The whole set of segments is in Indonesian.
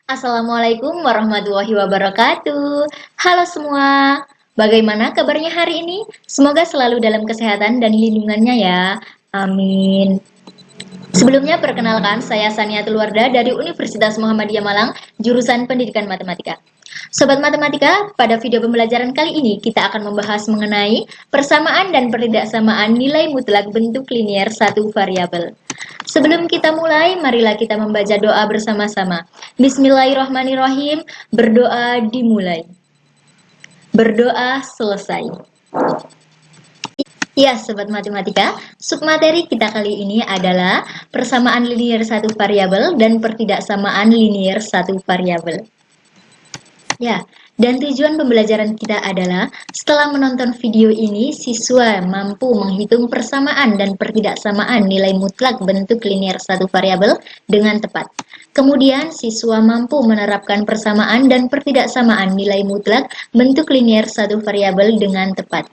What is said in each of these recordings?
Assalamualaikum warahmatullahi wabarakatuh. Halo semua, bagaimana kabarnya hari ini? Semoga selalu dalam kesehatan dan lindungannya ya. Amin. Sebelumnya perkenalkan, saya Saniatul Wardah dari Universitas Muhammadiyah Malang, jurusan Pendidikan Matematika. Sobat Matematika, pada video pembelajaran kali ini kita akan membahas mengenai persamaan dan pertidaksamaan nilai mutlak bentuk linier satu variabel. Sebelum kita mulai, marilah kita membaca doa bersama-sama. Bismillahirrahmanirrahim, berdoa dimulai. Berdoa selesai. Ya, Sobat Matematika, submateri kita kali ini adalah persamaan linier satu variabel dan pertidaksamaan linier satu variabel. Ya, dan tujuan pembelajaran kita adalah setelah menonton video ini, siswa mampu menghitung persamaan dan pertidaksamaan nilai mutlak bentuk linier satu variabel dengan tepat. Kemudian, siswa mampu menerapkan persamaan dan pertidaksamaan nilai mutlak bentuk linier satu variabel dengan tepat.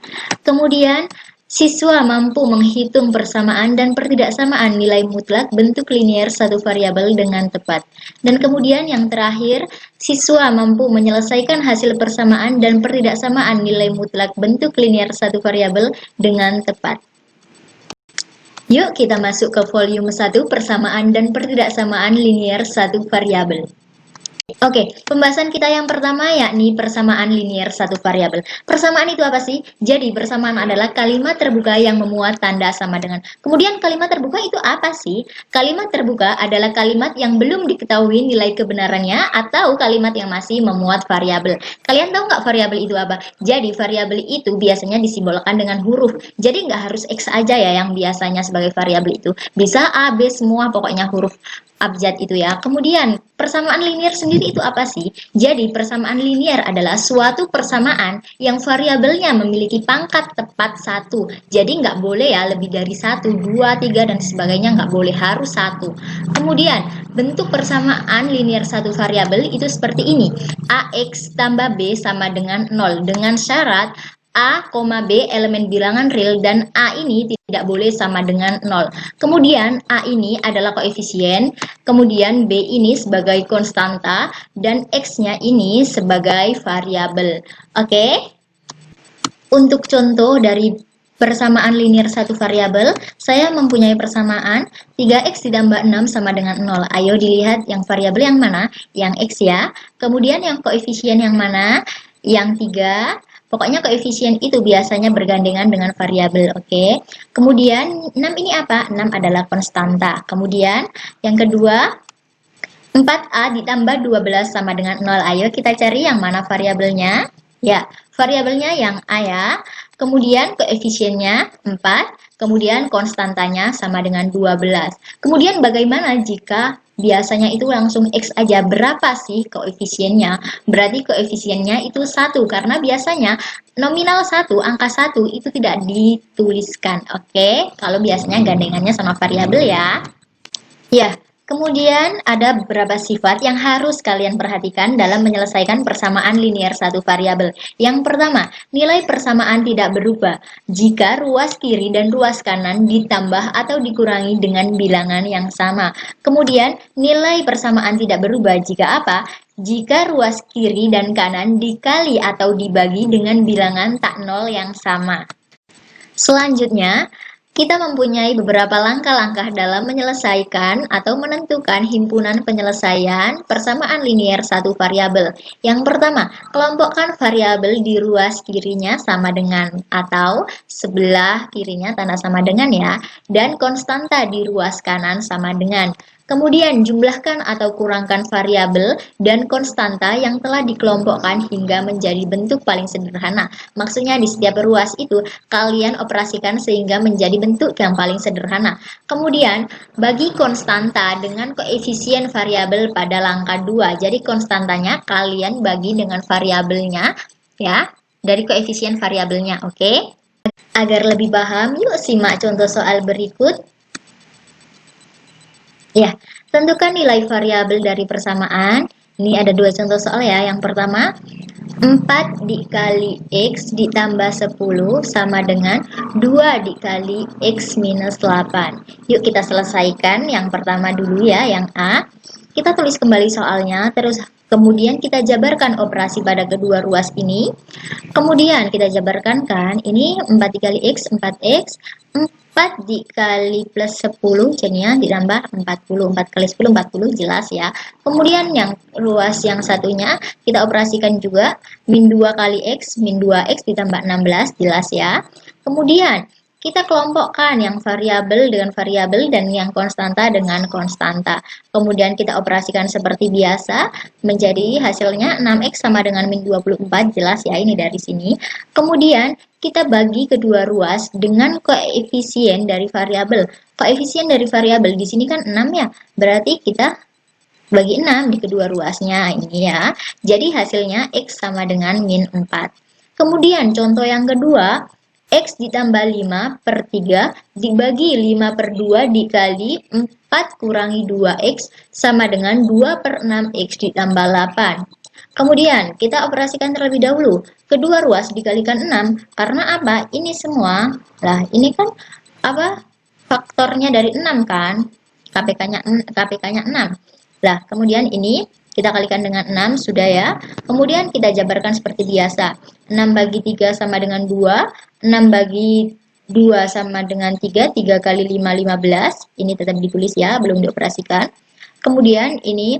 Kemudian, siswa mampu menghitung persamaan dan pertidaksamaan nilai mutlak bentuk linier satu variabel dengan tepat. Dan kemudian yang terakhir, siswa mampu menyelesaikan hasil persamaan dan pertidaksamaan nilai mutlak bentuk linier satu variabel dengan tepat. Yuk kita masuk ke volume 1 persamaan dan pertidaksamaan linier satu variabel. Oke, pembahasan kita yang pertama yakni persamaan linier satu variabel. Persamaan itu apa sih? Jadi, persamaan adalah kalimat terbuka yang memuat tanda sama dengan. Kemudian kalimat terbuka itu apa sih? Kalimat terbuka adalah kalimat yang belum diketahui nilai kebenarannya atau kalimat yang masih memuat variabel. Kalian tahu nggak variabel itu apa? Jadi, variabel itu biasanya disimbolkan dengan huruf. Jadi, nggak harus X aja ya yang biasanya sebagai variabel itu. Bisa A, B, semua pokoknya huruf abjad itu ya. Kemudian persamaan linier sendiri itu apa sih? Jadi persamaan linier adalah suatu persamaan yang variabelnya memiliki pangkat tepat satu. Jadi nggak boleh ya lebih dari satu, dua, tiga dan sebagainya, nggak boleh, harus satu. Kemudian bentuk persamaan linier satu variabel itu seperti ini. AX tambah B sama dengan 0 dengan syarat A, B elemen bilangan real dan A ini tidak boleh sama dengan 0. Kemudian A ini adalah koefisien, kemudian B ini sebagai konstanta dan X-nya ini sebagai variabel. Oke? Untuk contoh dari persamaan linier satu variabel, saya mempunyai persamaan 3x ditambah 6 sama dengan 0. Ayo dilihat yang variabel yang mana? Yang x ya. Kemudian yang koefisien yang mana? Yang 3. Pokoknya koefisien itu biasanya bergandengan dengan variabel, oke. Kemudian 6 ini apa? 6 adalah konstanta. Kemudian yang kedua, 4A ditambah 12 sama dengan 0. Ayo kita cari yang mana variabelnya. Ya, variabelnya yang A ya. Kemudian koefisiennya 4, kemudian konstantanya sama dengan 12. Kemudian bagaimana jika biasanya itu langsung X aja? Berapa sih koefisiennya? Berarti koefisiennya itu 1 karena biasanya nominal 1, angka 1 itu tidak dituliskan. Oke, kalau biasanya gandengannya sama variabel ya. Ya, kemudian ada beberapa sifat yang harus kalian perhatikan dalam menyelesaikan persamaan linier satu variabel. Yang pertama, nilai persamaan tidak berubah jika ruas kiri dan ruas kanan ditambah atau dikurangi dengan bilangan yang sama. Kemudian, nilai persamaan tidak berubah jika apa? Jika ruas kiri dan kanan dikali atau dibagi dengan bilangan tak nol yang sama. Selanjutnya, kita mempunyai beberapa langkah-langkah dalam menyelesaikan atau menentukan himpunan penyelesaian persamaan linier satu variabel. Yang pertama, kelompokkan variabel di ruas kirinya sama dengan atau sebelah kirinya tanda sama dengan ya, dan konstanta di ruas kanan sama dengan. Kemudian jumlahkan atau kurangkan variabel dan konstanta yang telah dikelompokkan hingga menjadi bentuk paling sederhana. Maksudnya di setiap ruas itu kalian operasikan sehingga menjadi bentuk yang paling sederhana. Kemudian bagi konstanta dengan koefisien variabel pada langkah 2. Jadi konstantanya kalian bagi dengan variabelnya ya, dari koefisien variabelnya, oke? Agar lebih paham, yuk simak contoh soal berikut. Ya, tentukan nilai variabel dari persamaan. Ini ada dua contoh soal ya. Yang pertama, 4 dikali X ditambah 10 sama dengan 2 dikali X minus 8. Yuk kita selesaikan yang pertama dulu ya, yang A. kita tulis kembali soalnya, terus kemudian kita jabarkan operasi pada kedua ruas ini. Kemudian kita jabarkan kan, ini 4 dikali X, 4X, 4 dikali plus 10, jadinya ditambah 40, 4 kali 10, 40, jelas ya. Kemudian yang ruas yang satunya, kita operasikan juga, min 2 kali X, min 2X ditambah 16, jelas ya. Kemudian, kita kelompokkan yang variabel dengan variabel dan yang konstanta dengan konstanta. Kemudian kita operasikan seperti biasa, menjadi hasilnya 6X sama dengan min 24, jelas ya ini dari sini. Kemudian kita bagi kedua ruas dengan koefisien dari variabel. Koefisien dari variabel di sini kan 6 ya, berarti kita bagi 6 di kedua ruasnya ini ya. Jadi hasilnya X sama dengan min 4. Kemudian contoh yang kedua, X ditambah 5 per 3 dibagi 5 per 2 dikali 4 kurangi 2X sama dengan 2 per 6X ditambah 8. Kemudian kita operasikan terlebih dahulu. Kedua ruas dikalikan 6. Karena apa? Ini semua. Lah, ini kan apa? Faktornya dari 6 kan? KPK-nya 6. Lah, kemudian ini kita kalikan dengan 6, sudah ya. Kemudian kita jabarkan seperti biasa. 6 bagi 3 sama dengan 2. 6 bagi 2 sama dengan 3. 3 kali 5, 15. Ini tetap ditulis ya, belum dioperasikan. Kemudian ini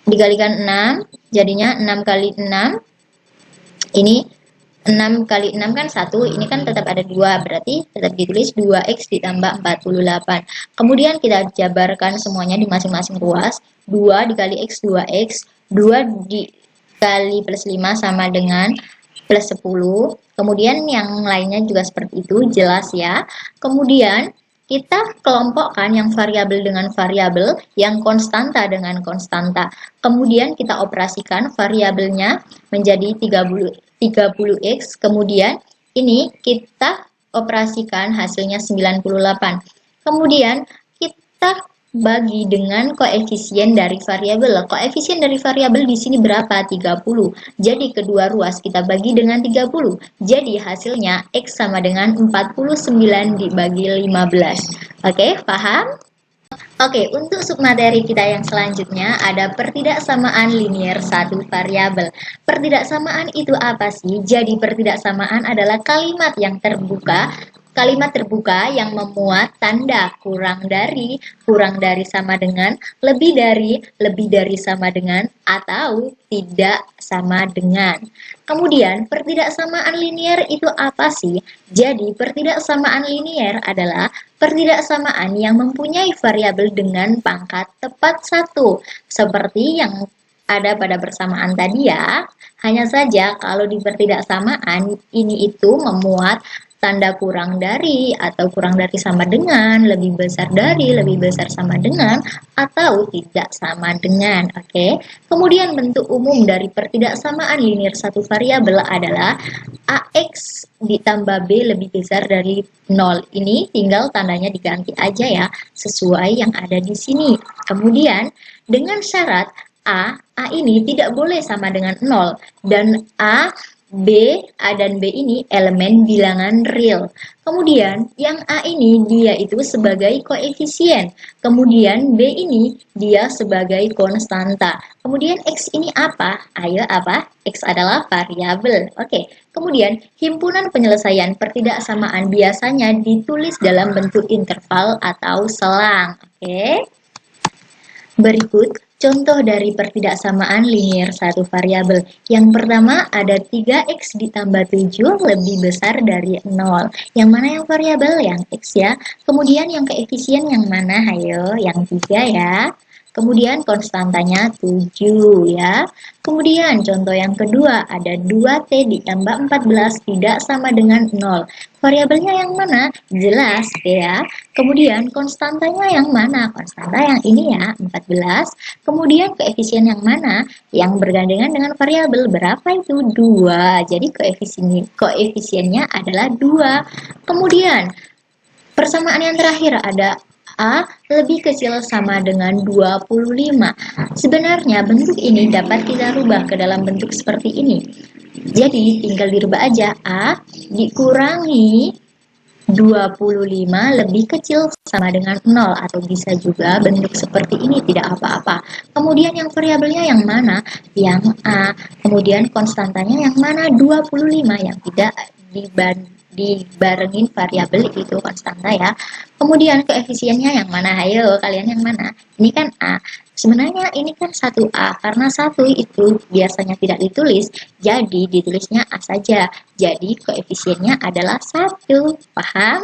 dikalikan 6. Jadinya 6 kali 6. Ini 6 kali 6 kan 1, ini kan tetap ada 2, berarti tetap ditulis 2X ditambah 48. Kemudian kita jabarkan semuanya di masing-masing ruas. 2 dikali X, 2X. 2 dikali plus 5 sama dengan plus 10. Kemudian yang lainnya juga seperti itu, jelas ya. Kemudian kita kelompokkan yang variabel dengan variabel, yang konstanta dengan konstanta. Kemudian kita operasikan variabelnya menjadi 30X. Kemudian ini kita operasikan hasilnya 98. Kemudian kita bagi dengan koefisien dari variabel. Koefisien dari variabel di sini berapa? 30. Jadi kedua ruas kita bagi dengan 30. Jadi hasilnya X sama dengan 49 dibagi 15. Oke, paham? Oke, untuk submateri kita yang selanjutnya ada pertidaksamaan linier satu variabel. Pertidaksamaan itu apa sih? Jadi pertidaksamaan adalah kalimat yang terbuka. Kalimat terbuka yang memuat tanda kurang dari sama dengan, lebih dari sama dengan, atau tidak sama dengan. Kemudian, pertidaksamaan linier itu apa sih? Jadi, pertidaksamaan linier adalah pertidaksamaan yang mempunyai variabel dengan pangkat tepat satu, seperti yang ada pada persamaan tadi ya. Hanya saja kalau di pertidaksamaan ini itu memuat tanda kurang dari atau kurang dari sama dengan, lebih besar dari, lebih besar sama dengan, atau tidak sama dengan. Oke. Kemudian bentuk umum dari pertidaksamaan linier satu variabel adalah AX ditambah B lebih besar dari 0. Ini tinggal tandanya diganti aja ya, sesuai yang ada di sini. Kemudian dengan syarat A ini tidak boleh sama dengan 0 dan A dan B ini elemen bilangan real. Kemudian yang A ini dia itu sebagai koefisien. Kemudian B ini dia sebagai konstanta. Kemudian X ini apa? Ayo apa? X adalah variabel. Oke. Kemudian himpunan penyelesaian pertidaksamaan biasanya ditulis dalam bentuk interval atau selang. Oke. Berikut contoh dari pertidaksamaan linier satu variabel. Yang pertama ada 3X ditambah 7 lebih besar dari 0. Yang mana yang variabel? Yang X ya. Kemudian yang koefisien yang mana? Ayo, yang 3 ya. Kemudian konstantanya 7 ya. Kemudian contoh yang kedua ada 2T ditambah 14 tidak sama dengan 0. Variabelnya yang mana? Jelas ya. Kemudian konstantanya yang mana? Konstanta yang ini ya, 14. Kemudian koefisien yang mana? Yang bergandengan dengan variabel berapa itu? 2. Jadi koefisiennya adalah 2. Kemudian persamaan yang terakhir ada A lebih kecil sama dengan 25. Sebenarnya bentuk ini dapat kita rubah ke dalam bentuk seperti ini. Jadi tinggal dirubah aja A dikurangi 25 lebih kecil sama dengan 0, atau bisa juga bentuk seperti ini, tidak apa-apa. Kemudian yang variabelnya yang mana? Yang A. Kemudian konstantanya yang mana? 25, yang tidak dibarengin variabel itu konstanta ya. Kemudian koefisiennya yang mana? Ayo kalian yang mana? Ini kan A. Sebenarnya ini kan 1A, karena 1 itu biasanya tidak ditulis, jadi ditulisnya A saja. Jadi koefisiennya adalah 1. Paham?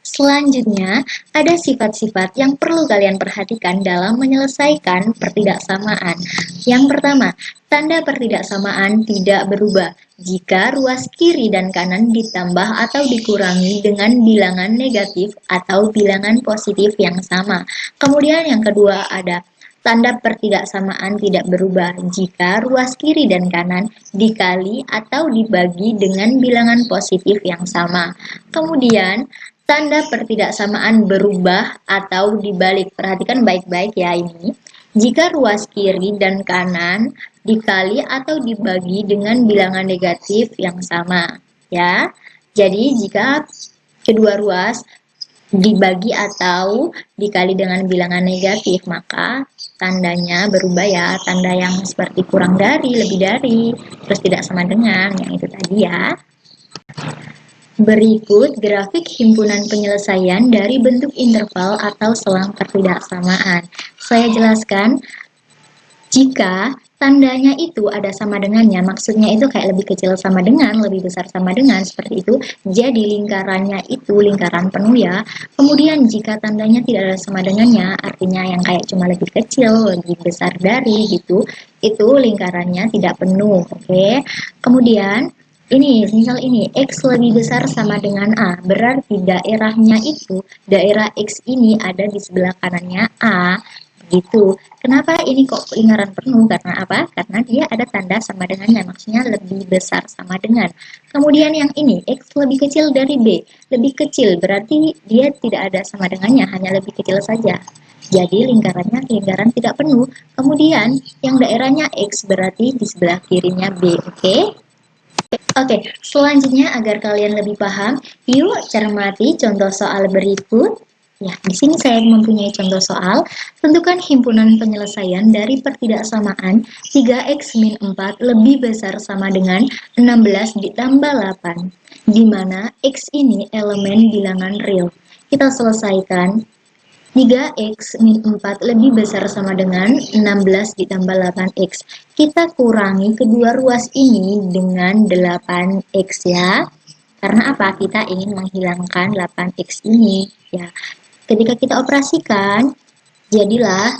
Selanjutnya, ada sifat-sifat yang perlu kalian perhatikan dalam menyelesaikan pertidaksamaan. Yang pertama, tanda pertidaksamaan tidak berubah jika ruas kiri dan kanan ditambah atau dikurangi dengan bilangan negatif atau bilangan positif yang sama. Kemudian yang kedua ada tanda pertidaksamaan tidak berubah jika ruas kiri dan kanan dikali atau dibagi dengan bilangan positif yang sama. Kemudian tanda pertidaksamaan berubah atau dibalik. Perhatikan baik-baik ya ini. Jika ruas kiri dan kanan dikali atau dibagi dengan bilangan negatif yang sama, ya. Jadi jika kedua ruas dibagi atau dikali dengan bilangan negatif, maka tandanya berubah ya. Tanda yang seperti kurang dari, lebih dari, terus tidak sama dengan yang itu tadi ya. Berikut grafik himpunan penyelesaian dari bentuk interval atau selang pertidaksamaan. Saya jelaskan, jika tandanya itu ada sama dengannya, maksudnya itu kayak lebih kecil sama dengan, lebih besar sama dengan, seperti itu. Jadi lingkarannya itu lingkaran penuh ya. Kemudian jika tandanya tidak ada sama dengannya, artinya yang kayak cuma lebih kecil, lebih besar dari gitu, itu lingkarannya tidak penuh, oke? Kemudian ini, misal ini, X lebih besar sama dengan A, berarti daerahnya itu, daerah X ini ada di sebelah kanannya A, begitu. Kenapa ini kok lingkaran penuh? Karena apa? Karena dia ada tanda sama dengannya, maksudnya lebih besar sama dengan. Kemudian yang ini, X lebih kecil dari B, lebih kecil, berarti dia tidak ada sama dengannya, hanya lebih kecil saja. Jadi lingkarannya lingkaran tidak penuh. Kemudian yang daerahnya X berarti di sebelah kirinya B, oke? Oke, selanjutnya agar kalian lebih paham, yuk cermati contoh soal berikut. Ya, di sini saya mempunyai contoh soal. Tentukan himpunan penyelesaian dari pertidaksamaan 3x min 4 lebih besar sama dengan 16 ditambah 8, di mana x ini elemen bilangan real. Kita selesaikan. 3x min 4 lebih besar sama dengan 16 ditambah 8x. Kita kurangi kedua ruas ini dengan 8x ya. Karena apa? Kita ingin menghilangkan 8x ini ya. Ketika kita operasikan, jadilah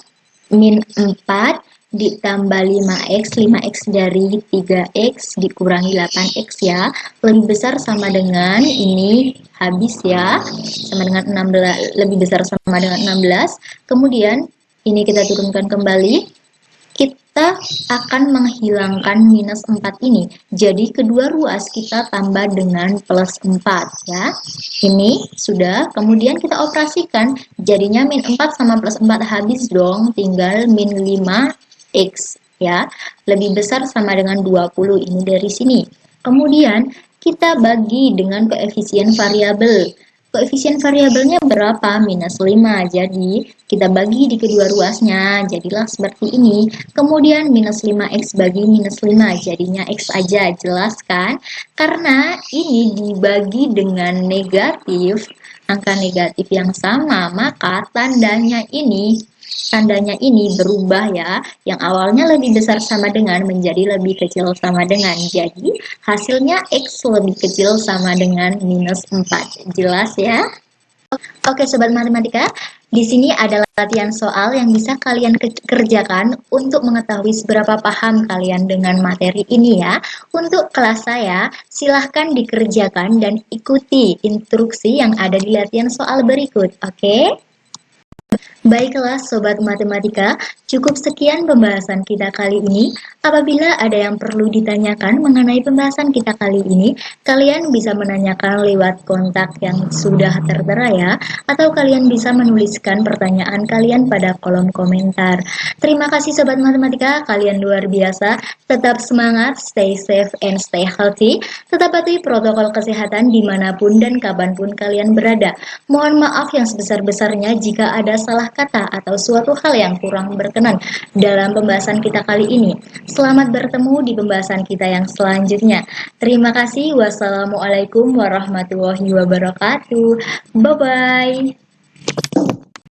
min 4 ditambah 5x, 5x dari 3x dikurangi 8x ya, lebih besar sama dengan ini habis ya, sama dengan 16, lebih besar sama dengan 16. Kemudian ini kita turunkan kembali, kita akan menghilangkan minus 4 ini. Jadi kedua ruas kita tambah dengan plus 4 ya. Ini sudah, kemudian kita operasikan, jadinya min 4 sama plus 4 habis dong, tinggal min 5x ya. Lebih besar sama dengan 20 ini dari sini. Kemudian kita bagi dengan koefisien variabel. Koefisien variabelnya berapa? Minus 5. Jadi, kita bagi di kedua ruasnya. Jadilah seperti ini. Kemudian, minus 5x bagi minus 5. Jadinya x aja. Jelas kan? Karena ini dibagi dengan negatif, angka negatif yang sama, maka tandanya ini berubah ya, yang awalnya lebih besar sama dengan menjadi lebih kecil sama dengan. Jadi hasilnya X lebih kecil sama dengan minus 4. Jelas ya? Oke sobat matematika, di sini adalah latihan soal yang bisa kalian kerjakan untuk mengetahui seberapa paham kalian dengan materi ini ya. Untuk kelas saya, silahkan dikerjakan dan ikuti instruksi yang ada di latihan soal berikut, oke? Baiklah Sobat Matematika, cukup sekian pembahasan kita kali ini. Apabila ada yang perlu ditanyakan mengenai pembahasan kita kali ini, kalian bisa menanyakan lewat kontak yang sudah tertera ya, atau kalian bisa menuliskan pertanyaan kalian pada kolom komentar. Terima kasih Sobat Matematika, kalian luar biasa. Tetap semangat, stay safe and stay healthy. Tetap patuhi protokol kesehatan dimanapun dan kapanpun kalian berada. Mohon maaf yang sebesar-besarnya jika ada salah kata atau suatu hal yang kurang berkenan dalam pembahasan kita kali ini. Selamat bertemu di pembahasan kita yang selanjutnya. Terima kasih. Wassalamualaikum warahmatullahi wabarakatuh. Bye-bye.